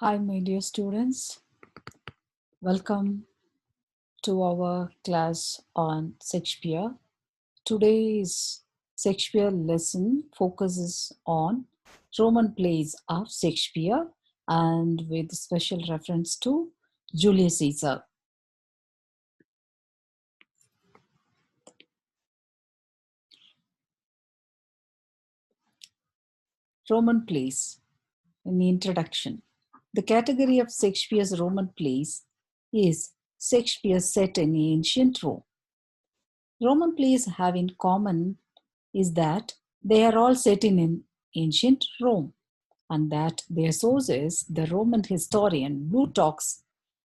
Hi, my dear students. Welcome to our class on Shakespeare. Today's Shakespeare lesson focuses on Roman plays of Shakespeare and with special reference to Julius Caesar. Roman plays. In the introduction, the category of Shakespeare's Roman plays is Shakespeare set in ancient Rome. Roman plays have in common is that they are all set in ancient Rome and that their source is the Roman historian Plutarch's,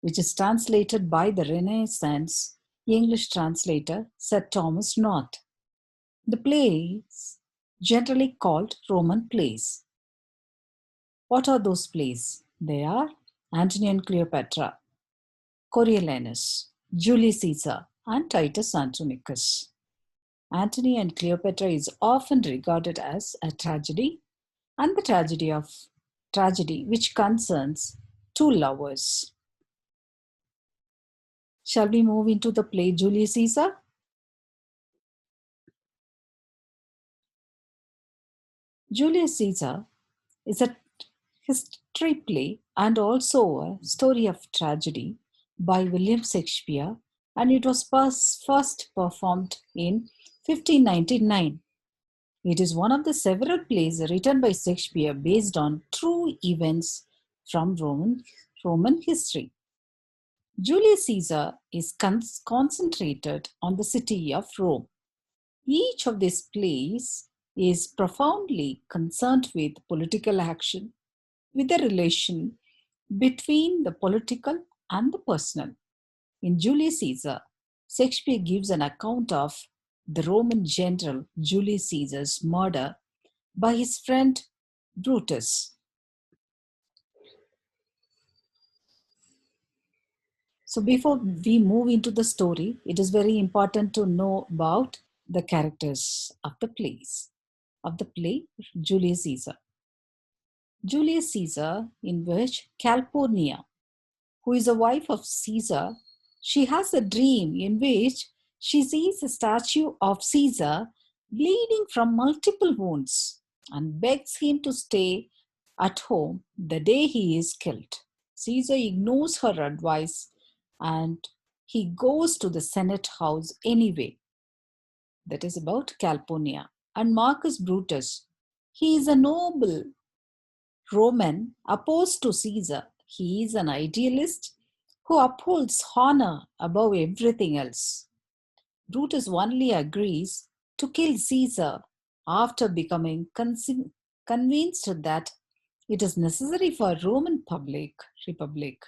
which is translated by the Renaissance English translator Sir Thomas North. The plays generally called Roman plays. What are those plays? They are Antony and Cleopatra, Coriolanus, Julius Caesar, and Titus Andronicus. Antony and Cleopatra is often regarded as a tragedy and the tragedy which concerns two lovers. Shall we move into the play Julius Caesar? Julius Caesar is a history play and also a story of tragedy by William Shakespeare, and it was first performed in 1599. It is one of the several plays written by Shakespeare based on true events from Roman history. Julius Caesar is concentrated on the city of Rome. Each of these plays is profoundly concerned with political action, with the relation between the political and the personal. In Julius Caesar, Shakespeare gives an account of the Roman general Julius Caesar's murder by his friend Brutus. So, before we move into the story, it is very important to know about the characters of the play Julius Caesar. Julius Caesar, in which Calpurnia, who is a wife of Caesar, she has a dream in which she sees a statue of Caesar bleeding from multiple wounds and begs him to stay at home the day he is killed. Caesar ignores her advice and he goes to the Senate house anyway. That is about Calpurnia. And Marcus Brutus, he is a noble Roman opposed to Caesar. He is an idealist who upholds honor above everything else. Brutus only agrees to kill Caesar after becoming convinced that it is necessary for a Roman republic.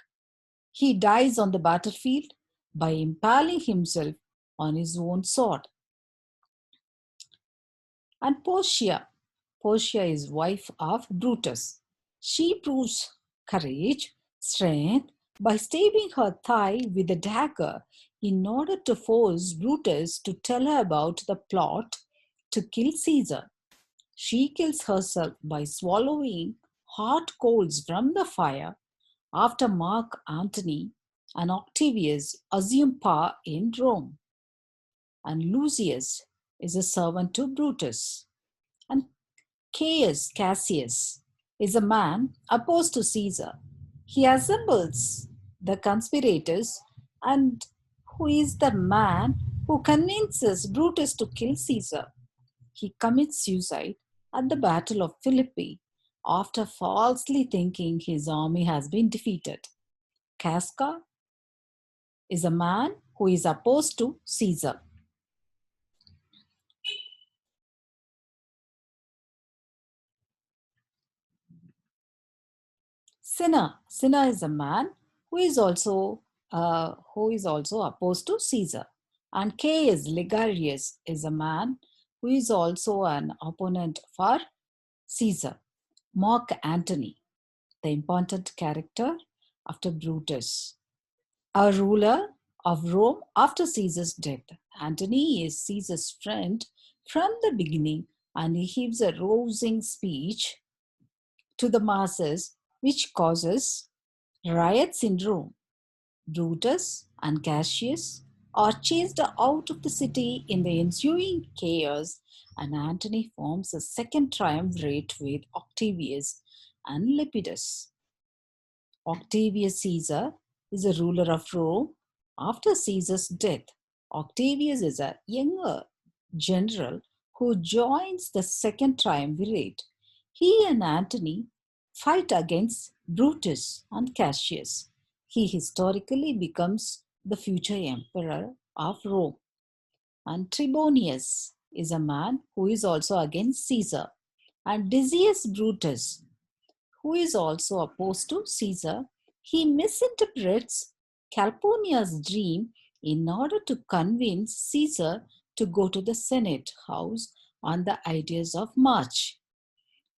He dies on the battlefield by impaling himself on his own sword. And Portia is wife of Brutus. She proves courage, strength by stabbing her thigh with a dagger in order to force Brutus to tell her about the plot to kill Caesar. She kills herself by swallowing hot coals from the fire after Mark Antony and Octavius assume power in Rome. And Lucius is a servant to Brutus. And Caius Cassius is a man opposed to Caesar. He assembles the conspirators and who is the man who convinces Brutus to kill Caesar. He commits suicide at the Battle of Philippi after falsely thinking his army has been defeated. Casca is a man who is opposed to Caesar. Cinna is a man who is also opposed to Caesar. And Caius Ligarius is a man who is also an opponent for Caesar. Mark Antony, the important character after Brutus, a ruler of Rome after Caesar's death. Antony is Caesar's friend from the beginning, and he gives a rousing speech to the masses which causes Riots in Rome. Brutus and Cassius are chased out of the city in the ensuing chaos, and Antony forms a second triumvirate with Octavius and Lepidus. Octavius Caesar is a ruler of Rome. After Caesar's death, Octavius is a younger general who joins the second triumvirate. He and Antony fight against Brutus and Cassius. He historically becomes the future emperor of Rome. And Tribonius is a man who is also against Caesar. And Decius Brutus, who is also opposed to Caesar, he misinterprets Calpurnia's dream in order to convince Caesar to go to the Senate house on the ideas of march.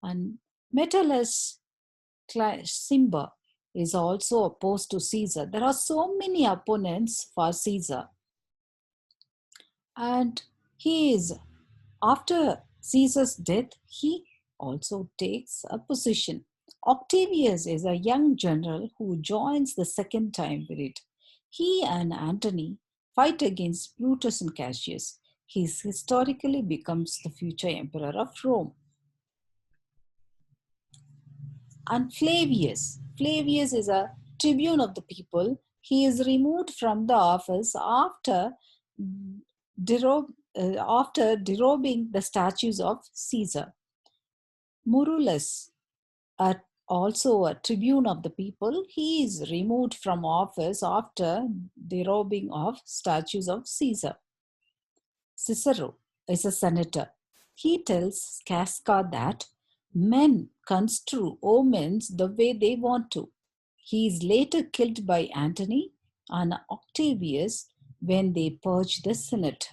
And Metellus Cimber is also opposed to Caesar. There are so many opponents for Caesar. And he is, after Caesar's death, he also takes a position. Octavius is a young general who joins the second triumvirate. He and Antony fight against Brutus and Cassius. He historically becomes the future emperor of Rome. And Flavius is a tribune of the people. He is removed from the office after derobing the statues of Caesar. Murulus, also a tribune of the people, he is removed from office after derobing of statues of Caesar. Cicero is a senator. He tells Casca that men construe omens the way they want to. He is later killed by Antony and Octavius when they purge the Senate.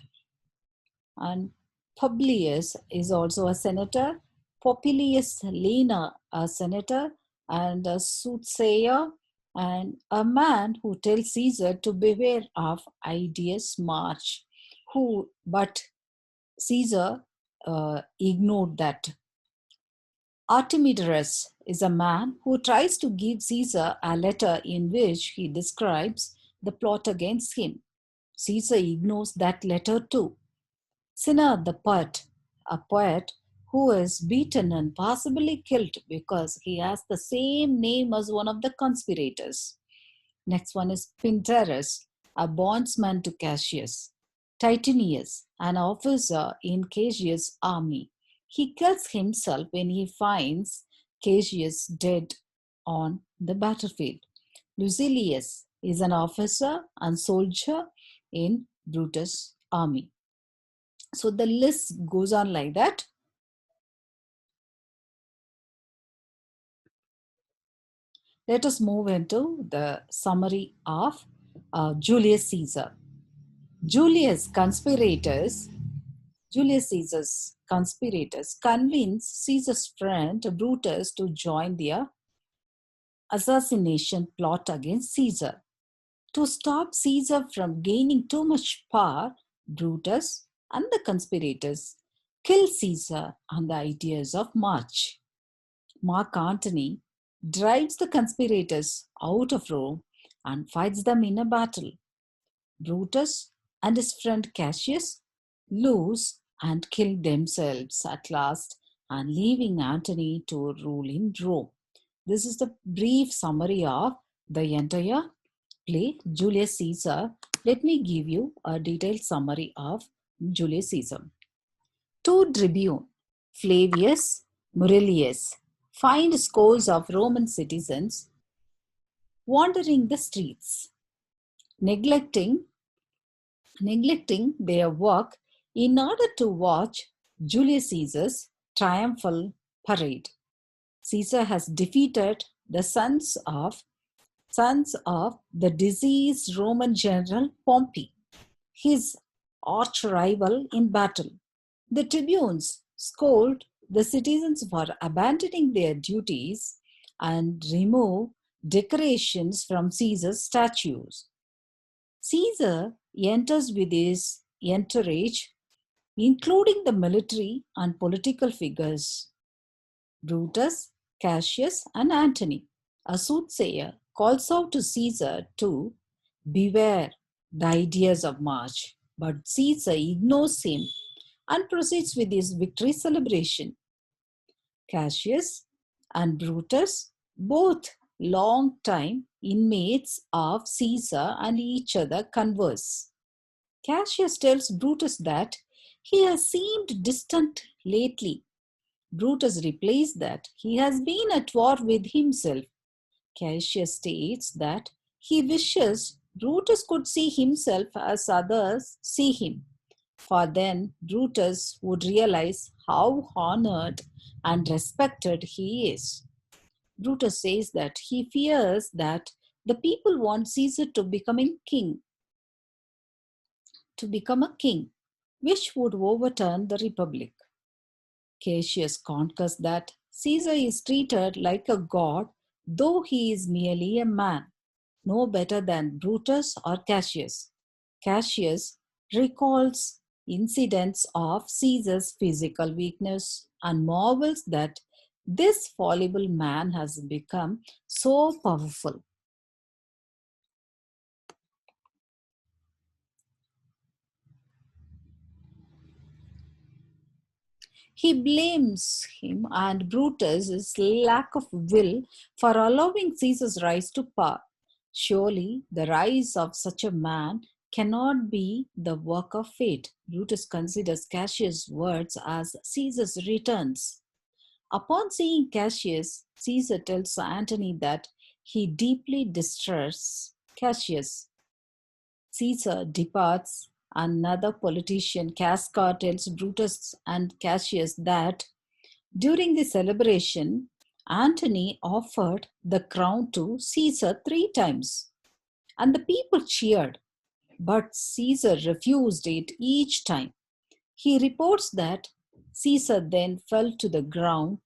And Publius is also a senator. Popilius Lena, a senator and a soothsayer, and a man who tells Caesar to beware of Ideas March, but Caesar ignored that. Artemidorus is a man who tries to give Caesar a letter in which he describes the plot against him. Caesar ignores that letter too. Cinna the poet, a poet who is beaten and possibly killed because he has the same name as one of the conspirators. Next one is Pindarus, a bondsman to Cassius. Titinius, an officer in Cassius' army. He kills himself when he finds Cassius dead on the battlefield. Lucilius is an officer and soldier in Brutus' army. So the list goes on like that. Let us move into the summary of Julius Caesar. Julius Caesar's conspirators convince Caesar's friend Brutus to join their assassination plot against Caesar. To stop Caesar from gaining too much power, Brutus and the conspirators kill Caesar on the ideas of march. Mark Antony drives the conspirators out of Rome and fights them in a battle. Brutus and his friend Cassius lose and kill themselves at last, and leaving Antony to rule in Rome. This is the brief summary of the entire play Julius Caesar. Let me give you a detailed summary of Julius Caesar. Two tribune, Flavius Murelius, find scores of Roman citizens wandering the streets, neglecting their work in order to watch Julius Caesar's triumphal parade. Caesar has defeated the sons of the deceased Roman general Pompey, his arch rival in battle. The tribunes scold the citizens for abandoning their duties and remove decorations from Caesar's statues. Caesar enters with his entourage, including the military and political figures, Brutus, Cassius, and Antony, a soothsayer, calls out to Caesar to beware the ideas of march, but Caesar ignores him and proceeds with his victory celebration. Cassius and Brutus, both long-time inmates of Caesar and each other, converse. Cassius tells Brutus that he has seemed distant lately. Brutus replies that he has been at war with himself. Cassius states that he wishes Brutus could see himself as others see him, for then Brutus would realize how honored and respected he is. Brutus says that he fears that the people want Caesar to become a king, which would overturn the republic. Cassius concurs that Caesar is treated like a god, though he is merely a man, no better than Brutus or Cassius. Cassius recalls incidents of Caesar's physical weakness and marvels that this fallible man has become so powerful. He blames him and Brutus's lack of will for allowing Caesar's rise to power. Surely the rise of such a man cannot be the work of fate. Brutus considers Cassius' words as Caesar's returns. Upon seeing Cassius, Caesar tells Antony that he deeply distrusts Cassius. Caesar departs. Another politician, Casca, tells Brutus and Cassius that during the celebration, Antony offered the crown to Caesar 3 times, and the people cheered, but Caesar refused it each time. He reports that Caesar then fell to the ground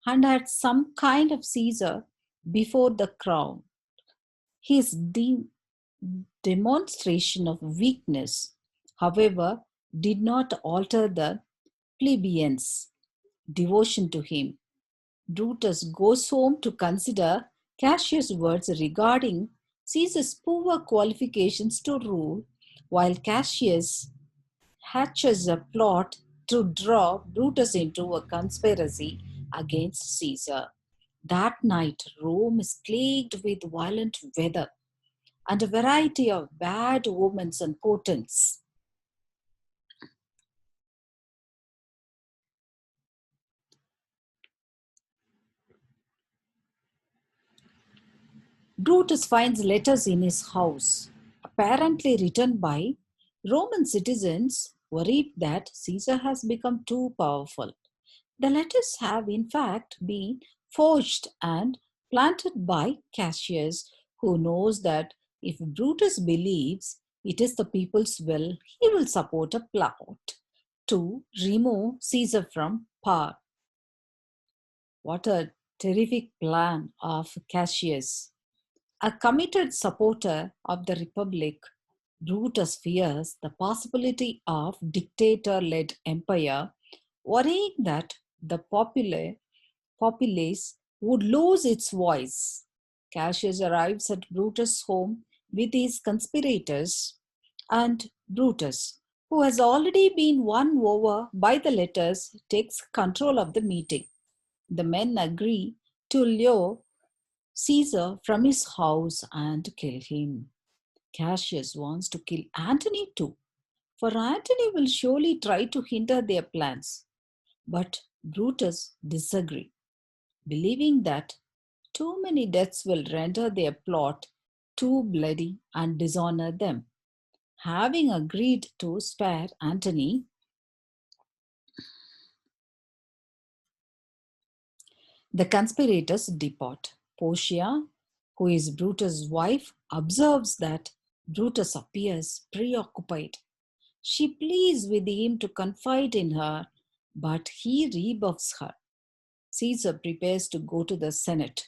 and had some kind of Caesar before the crown. His demonstration of weakness, however, did not alter the plebeians' devotion to him. Brutus goes home to consider Cassius' words regarding Caesar's poor qualifications to rule, while Cassius hatches a plot to draw Brutus into a conspiracy against Caesar. That night, Rome is plagued with violent weather and a variety of bad omens and portents. Brutus finds letters in his house, apparently written by Roman citizens worried that Caesar has become too powerful. The letters have, in fact, been forged and planted by Cassius, who knows that if Brutus believes it is the people's will, he will support a plot to remove Caesar from power. What a terrific plan of Cassius. A committed supporter of the Republic, Brutus fears the possibility of dictator-led empire, worrying that the populace would lose its voice. Cassius arrives at Brutus' home with his conspirators, and Brutus, who has already been won over by the letters, takes control of the meeting. The men agree to lure Caesar from his house and kill him. Cassius wants to kill Antony too, for Antony will surely try to hinder their plans. But Brutus disagrees, believing that too many deaths will render their plot too bloody and dishonor them. Having agreed to spare Antony, the conspirators depart. Portia, who is Brutus' wife, observes that Brutus appears preoccupied. She pleads with him to confide in her, but he rebuffs her. Caesar prepares to go to the Senate.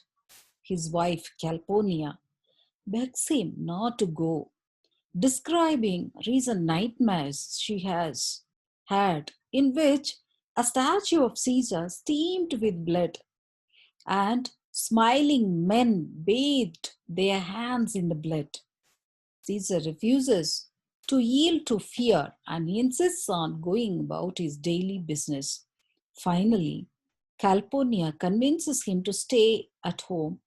His wife, Calpurnia, begs him not to go, describing recent nightmares she has had, in which a statue of Caesar steamed with blood and Smiling men bathed their hands in the blood. Caesar refuses to yield to fear and insists on going about his daily business. Finally, Calpurnia convinces him to stay at home,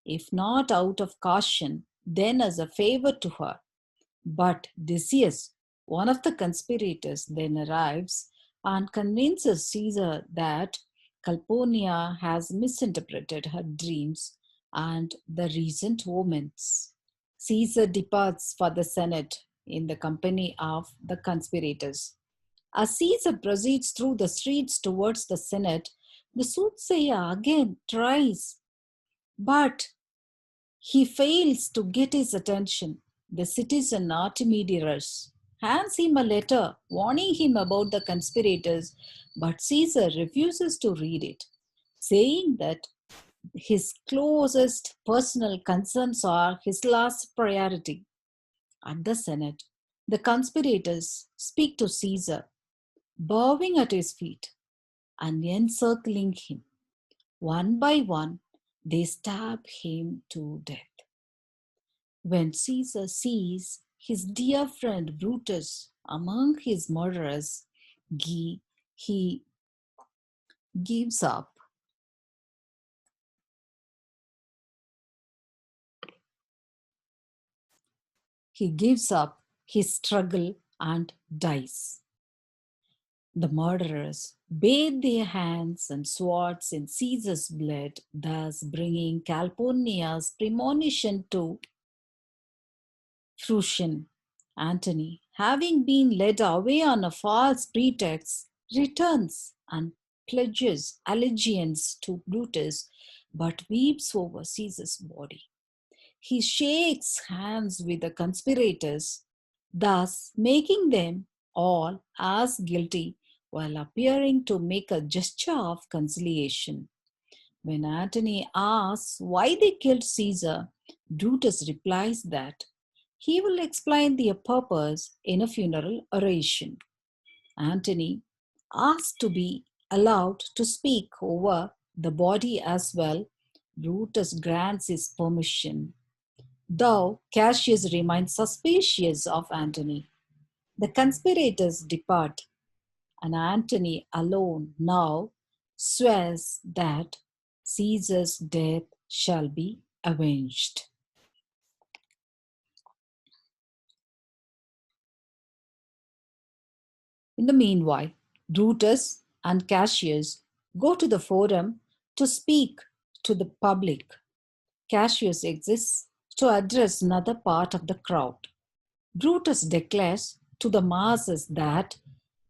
if not out of caution, then as a favor to her. But Decius, one of the conspirators, then arrives and convinces Caesar that Calpurnia has misinterpreted her dreams and the recent omens. Caesar departs for the Senate in the company of the conspirators. As Caesar proceeds through the streets towards the Senate, the soothsayer again tries, but he fails to get his attention. The citizen Artemidius hands him a letter warning him about the conspirators, but Caesar refuses to read it, saying that his closest personal concerns are his last priority. At the Senate, the conspirators speak to Caesar, bowing at his feet and encircling him. One by one, they stab him to death. When Caesar sees his dear friend Brutus among his murderers, he gives up. He gives up his struggle and dies. The murderers bathe their hands and swords in Caesar's blood, thus bringing Calpurnia's premonition to fruition. Antony, having been led away on a false pretext, returns and pledges allegiance to Brutus, but weeps over Caesar's body. He shakes hands with the conspirators, thus making them all as guilty while appearing to make a gesture of conciliation. When Antony asks why they killed Caesar, Brutus replies that he will explain their purpose in a funeral oration. Antony asks to be allowed to speak over the body as well. Brutus grants his permission, though Cassius remains suspicious of Antony. The conspirators depart, and Antony alone now swears that Caesar's death shall be avenged. In the meanwhile, Brutus and Cassius go to the forum to speak to the public. Cassius exists to address another part of the crowd. Brutus declares to the masses that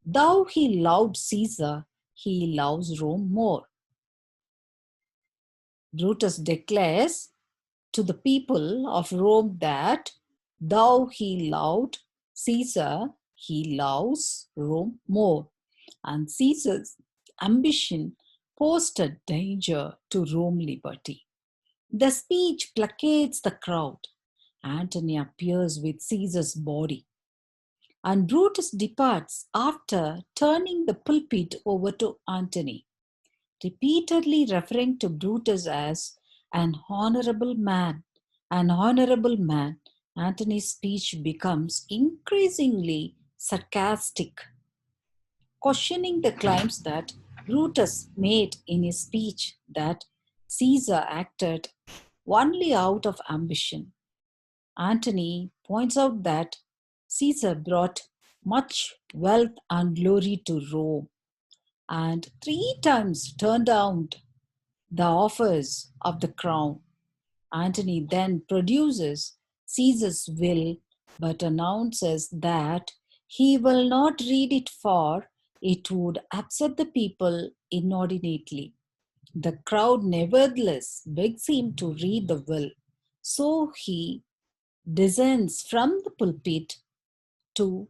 though he loved Caesar, he loves Rome more. Brutus declares to the people of Rome that though he loved Caesar, he loves Rome more. And Caesar's ambition posed a danger to Rome liberty. The speech placates the crowd. Antony appears with Caesar's body, and Brutus departs after turning the pulpit over to Antony, repeatedly referring to Brutus as an honorable man. An honorable man, Antony's speech becomes increasingly sarcastic, questioning the claims that Brutus made in his speech that Caesar acted only out of ambition. Antony points out that Caesar brought much wealth and glory to Rome and 3 times turned down the offers of the crown. Antony then produces Caesar's will but announces that he will not read it, for it would upset the people inordinately. The crowd nevertheless begs him to read the will, so he descends from the pulpit to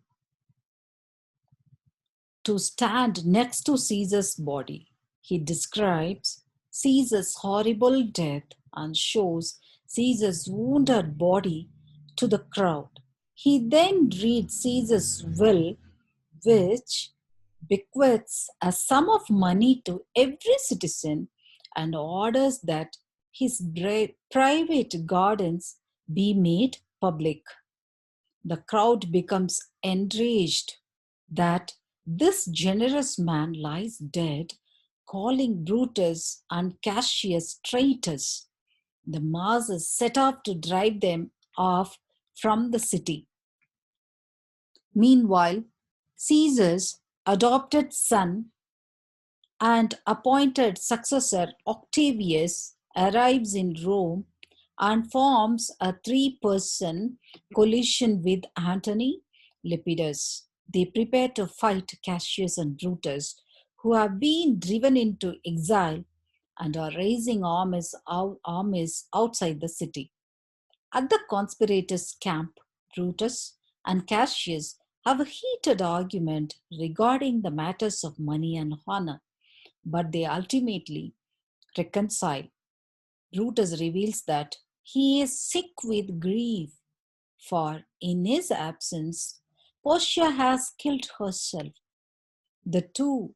stand next to Caesar's body. He describes Caesar's horrible death and shows Caesar's wounded body to the crowd. He then reads Caesar's will, which bequeaths a sum of money to every citizen and orders that his private gardens be made public. The crowd becomes enraged that this generous man lies dead, calling Brutus and Cassius traitors. The masses set off to drive them off from the city. Meanwhile, Caesar's adopted son and appointed successor Octavius arrives in Rome and forms a three-person coalition with Antony Lepidus. They prepare to fight Cassius and Brutus, who have been driven into exile and are raising armies outside the city. At the conspirators' camp, Brutus and Cassius have a heated argument regarding the matters of money and honor, but they ultimately reconcile. Brutus reveals that he is sick with grief, for in his absence, Portia has killed herself. The two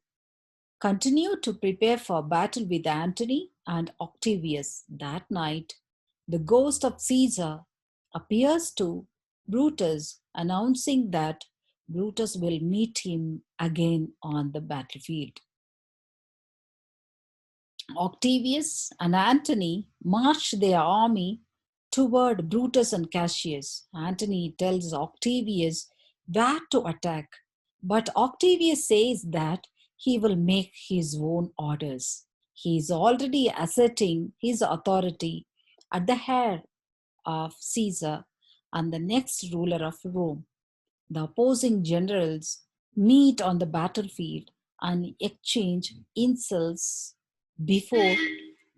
continue to prepare for battle with Antony and Octavius. That night, the ghost of Caesar appears to Brutus, announcing that Brutus will meet him again on the battlefield. Octavius and Antony march their army toward Brutus and Cassius. Antony tells Octavius where to attack, but Octavius says that he will make his own orders. He is already asserting his authority at the head of Caesar and the next ruler of Rome. The opposing generals meet on the battlefield and exchange insults before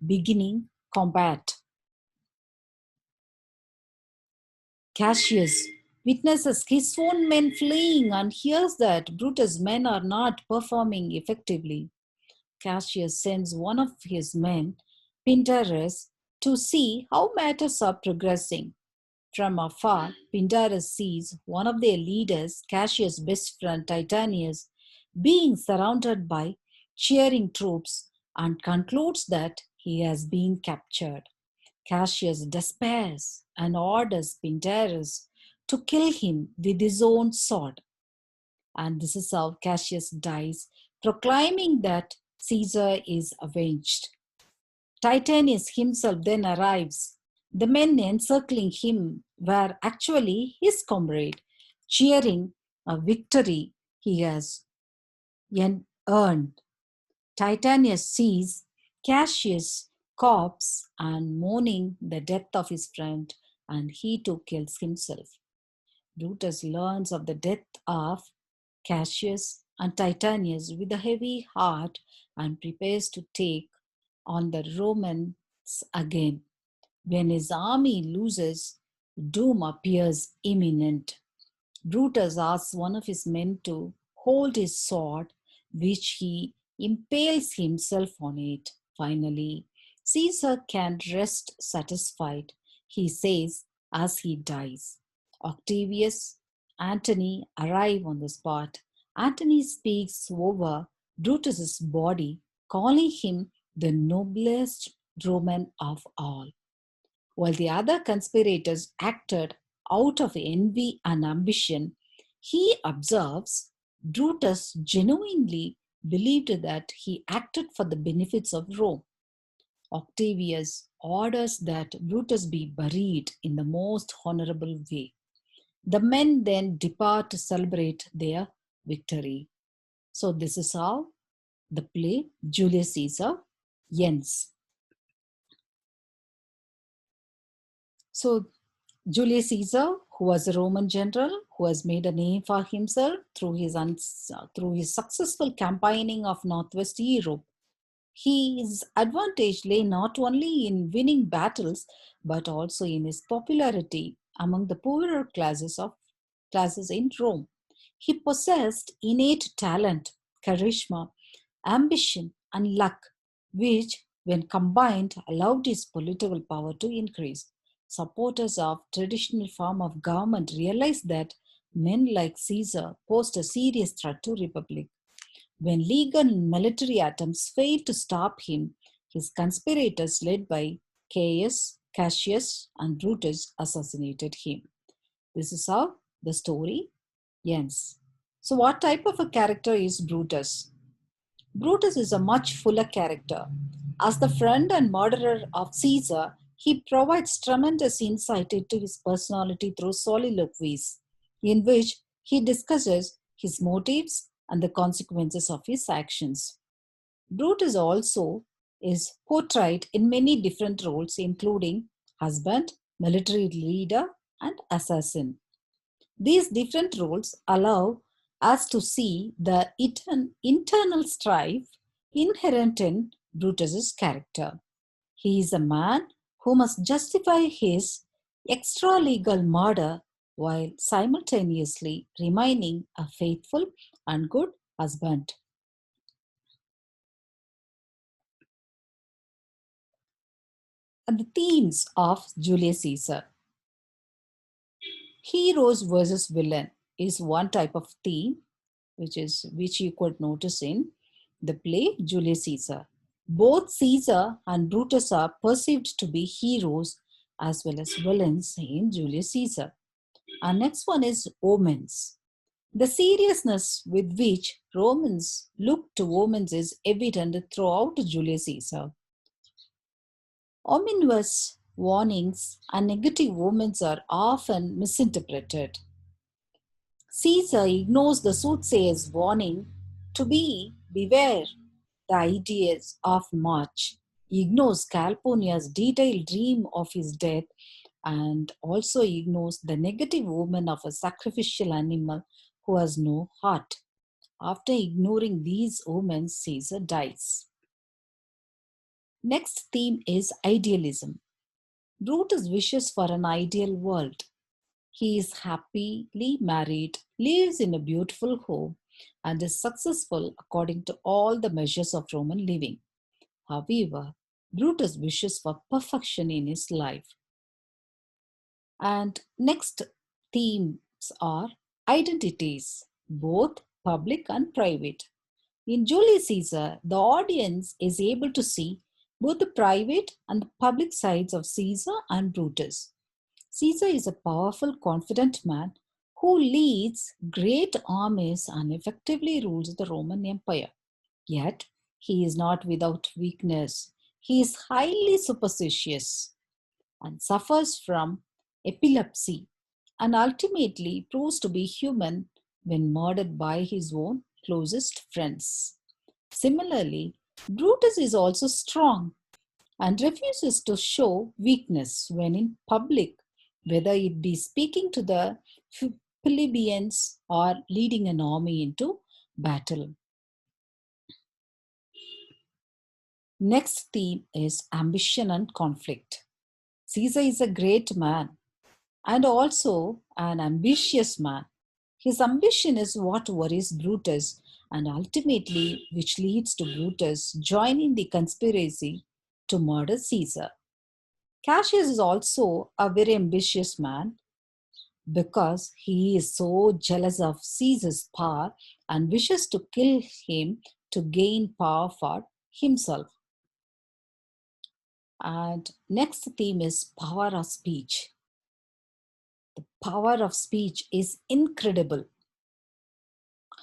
beginning combat. Cassius witnesses his own men fleeing and hears that Brutus' men are not performing effectively. Cassius sends one of his men, Pindarus, to see how matters are progressing. From afar, Pindarus sees one of their leaders, Cassius' best friend Titanius, being surrounded by cheering troops and concludes that he has been captured. Cassius despairs and orders Pindarus to kill him with his own sword. And this is how Cassius dies, proclaiming that Caesar is avenged. Titanius himself then arrives. The men encircling him were actually his comrade, cheering a victory he has earned. Titanius sees Cassius' corpse and mourning the death of his friend, and he too kills himself. Brutus learns of the death of Cassius and Titanius with a heavy heart and prepares to take on the Romans again. When his army loses, doom appears imminent. Brutus asks one of his men to hold his sword, which he impales himself on it. Finally, Caesar can rest satisfied, he says as he dies. Octavius, Antony arrive on the spot. Antony speaks over Brutus's body, calling him the noblest Roman of all. While the other conspirators acted out of envy and ambition, he observes Brutus genuinely believed that he acted for the benefits of Rome. Octavius orders that Brutus be buried in the most honorable way. The men then depart to celebrate their victory. So, this is how the play Julius Caesar ends. So, Julius Caesar, who was a Roman general who has made a name for himself through his successful campaigning of Northwest Europe, his advantage lay not only in winning battles but also in his popularity among the poorer classes in Rome. He possessed innate talent, charisma, ambition, and luck, which, when combined, allowed his political power to increase. Supporters of traditional form of government realized that men like Caesar posed a serious threat to republic. When legal and military attempts failed to stop him, his conspirators, led by Caius, Cassius, and Brutus assassinated him. This is how the story ends. So, what type of a character is Brutus? Brutus is a much fuller character. As the friend and murderer of Caesar, he provides tremendous insight into his personality through soliloquies, in which he discusses his motives and the consequences of his actions. Brutus also is portrayed in many different roles, including husband, military leader, and assassin. These different roles allow us to see the internal strife inherent in Brutus's character. He is a man who must justify his extra-legal murder while simultaneously remaining a faithful and good husband. And the themes of Julius Caesar. Heroes versus villain is one type of theme which you could notice in the play Julius Caesar. Both Caesar and Brutus are perceived to be heroes as well as villains in Julius Caesar. Our next one is Omens. The seriousness with which Romans look to omens is evident throughout Julius Caesar. Ominous warnings and negative omens are often misinterpreted. Caesar ignores the soothsayer's warning to beware the ideas of March. He ignores Calpurnia's detailed dream of his death and also ignores the negative omen of a sacrificial animal who has no heart. After ignoring these omens, Caesar dies. Next theme is idealism. Brutus wishes for an ideal world. He is happily married, lives in a beautiful home, and is successful according to all the measures of Roman living. However, Brutus wishes for perfection in his life. And next themes are identities, both public and private. In Julius Caesar, the audience is able to see both the private and the public sides of Caesar and Brutus. Caesar is a powerful, confident man who leads great armies and effectively rules the Roman Empire. Yet, he is not without weakness. He is highly superstitious and suffers from epilepsy and ultimately proves to be human when murdered by his own closest friends. Similarly, Brutus is also strong and refuses to show weakness when in public, whether it be speaking to the plebeians or leading an army into battle. Next theme is ambition and conflict. Caesar is a great man and also an ambitious man. His ambition is what worries Brutus and ultimately which leads to Brutus joining the conspiracy to murder Caesar. Cassius is also a very ambitious man because he is so jealous of Caesar's power and wishes to kill him to gain power for himself. And next theme is power of speech. The power of speech is incredible.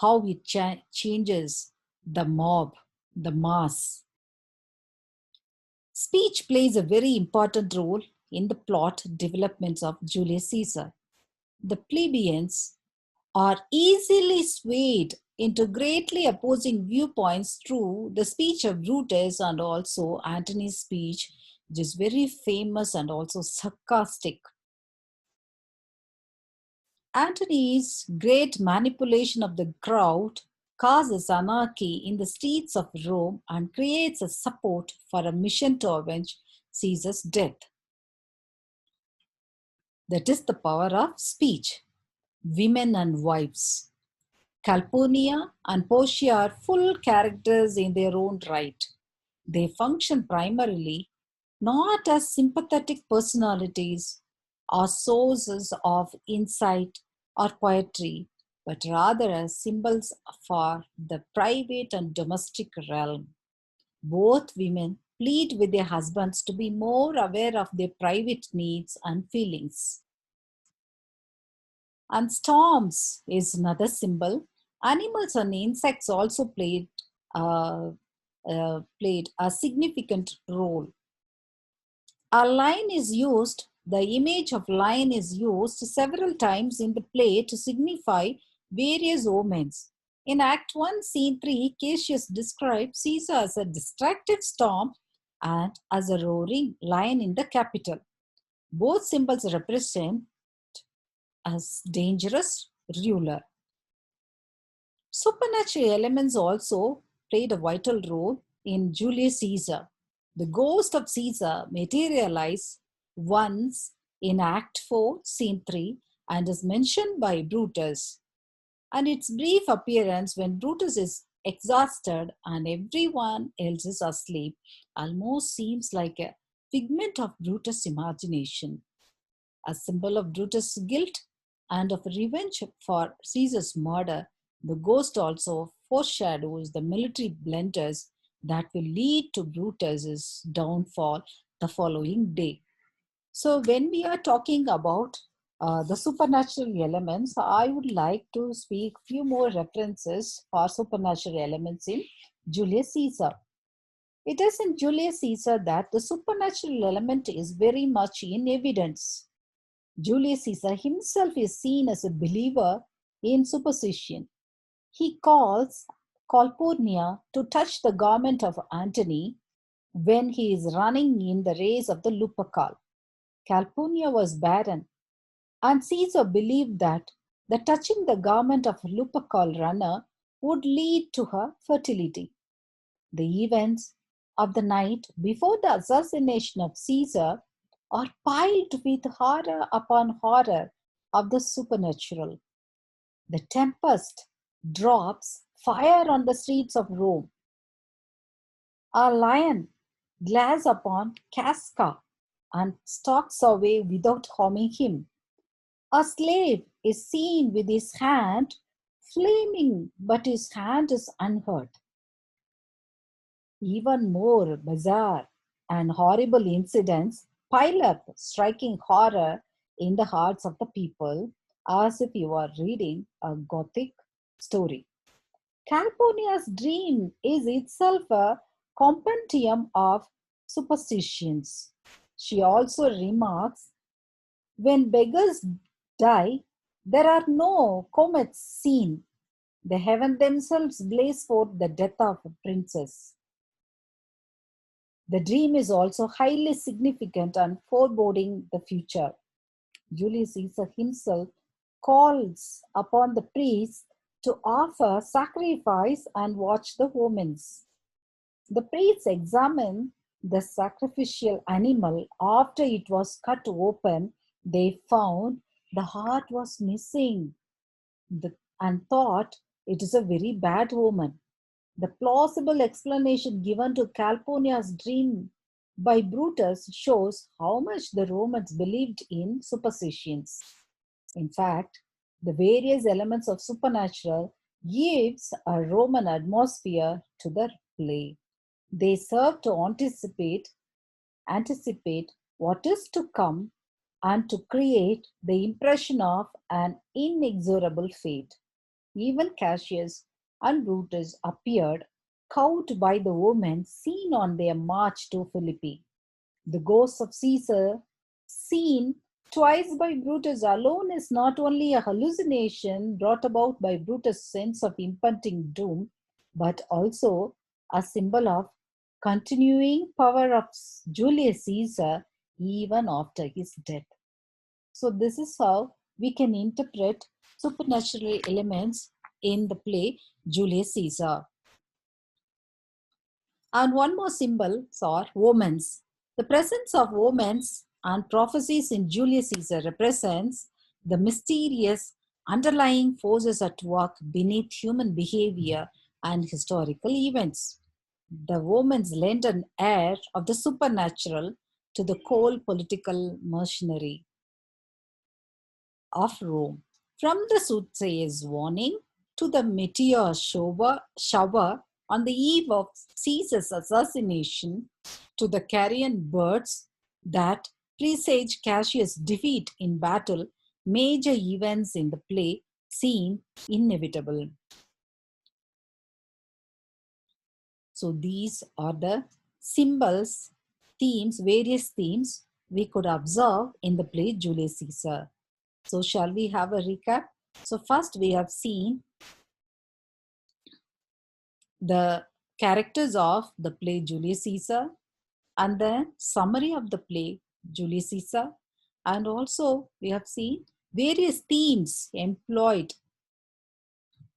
How it changes the mob, the mass. Speech plays a very important role in the plot developments of Julius Caesar. The plebeians are easily swayed into greatly opposing viewpoints through the speech of Brutus and also Antony's speech, which is very famous and also sarcastic. Antony's great manipulation of the crowd causes anarchy in the streets of Rome and creates a support for a mission to avenge Caesar's death. That is the power of speech. Women and wives. Calpurnia and Portia are full characters in their own right. They function primarily not as sympathetic personalities or sources of insight or poetry, but rather as symbols for the private and domestic realm. Both women plead with their husbands to be more aware of their private needs and feelings. And storms is another symbol. Animals and insects also uh, played a significant role. A lion is used, the image of lion is used several times in the play to signify various omens. In Act 1, Scene 3, Cassius describes Caesar as a destructive storm and as a roaring lion in the capital. Both symbols represent as dangerous ruler. Supernatural elements also played a vital role in Julius Caesar. The ghost of Caesar materialized once in Act 4, Scene 3, and is mentioned by Brutus. And its brief appearance when Brutus is exhausted and everyone else is asleep almost seems like a figment of Brutus' imagination. A symbol of Brutus' guilt and of revenge for Caesar's murder, the ghost also foreshadows the military blunders that will lead to Brutus's downfall the following day. So, when we are talking about the supernatural elements, I would like to speak few more references for supernatural elements in Julius Caesar. It is in Julius Caesar that the supernatural element is very much in evidence. Julius Caesar himself is seen as a believer in superstition. He calls Calpurnia to touch the garment of Antony when he is running in the race of the Lupercal. Calpurnia was barren, and Caesar believed that the touching the garment of a Lupercal runner would lead to her fertility. The events of the night before the assassination of Caesar are piled with horror upon horror of the supernatural. The tempest drops fire on the streets of Rome. A lion glares upon Casca and stalks away without harming him. A slave is seen with his hand flaming, but his hand is unhurt. Even more bizarre and horrible incidents pile up, striking horror in the hearts of the people as if you are reading a Gothic story. Calpurnia's dream is itself a compendium of superstitions. She also remarks, when beggars die, there are no comets seen. The heaven themselves blaze forth the death of a princess. The dream is also highly significant and foreboding the future. Julius Caesar himself calls upon the priests to offer sacrifice and watch the omens. The priests examine the sacrificial animal after it was cut open. They found the heart was missing and thought it is a very bad omen. The plausible explanation given to Calpurnia's dream by Brutus shows how much the Romans believed in superstitions. In fact, the various elements of supernatural gives a Roman atmosphere to the play. They serve to anticipate what is to come and to create the impression of an inexorable fate. Even Cassius and Brutus appeared cowed by the women seen on their march to Philippi. The ghost of Caesar, seen twice by Brutus alone, is not only a hallucination brought about by Brutus' sense of impending doom, but also a symbol of continuing power of Julius Caesar even after his death. So, this is how we can interpret supernatural elements in the play Julius Caesar. And one more symbol are omens. The presence of omens and prophecies in Julius Caesar represents the mysterious underlying forces at work beneath human behavior and historical events. The omens lend an air of the supernatural to the cold political machinery of Rome. From the soothsayer's warning to the meteor shower On the eve of Caesar's assassination, to the carrion birds that presage Cassius' defeat in battle, major events in the play seem inevitable. So these are the symbols, themes, various themes we could observe in the play Julius Caesar. So shall we have a recap? So first we have seen the characters of the play Julius Caesar and then summary of the play Julius Caesar, and also we have seen various themes employed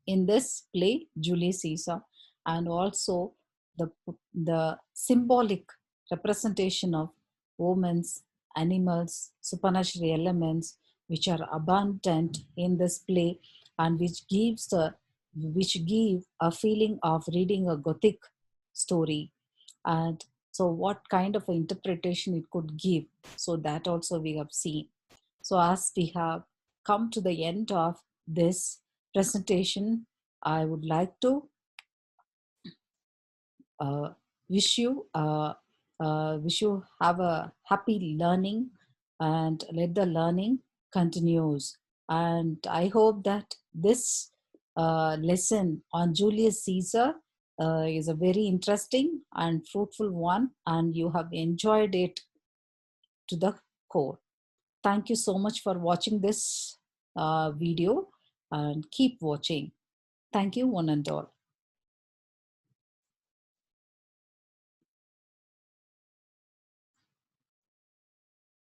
in this play Julius Caesar, and also the symbolic representation of omens, animals, supernatural elements which are abundant in this play and which give a feeling of reading a Gothic story. And so what kind of interpretation it could give, so that also we have seen. So as we have come to the end of this presentation, I would like to uh, wish you have a happy learning, and let the learning continues. And I hope that this lesson on Julius Caesar is a very interesting and fruitful one, and you have enjoyed it to the core. Thank you so much for watching this video, and keep watching. Thank you, one and all.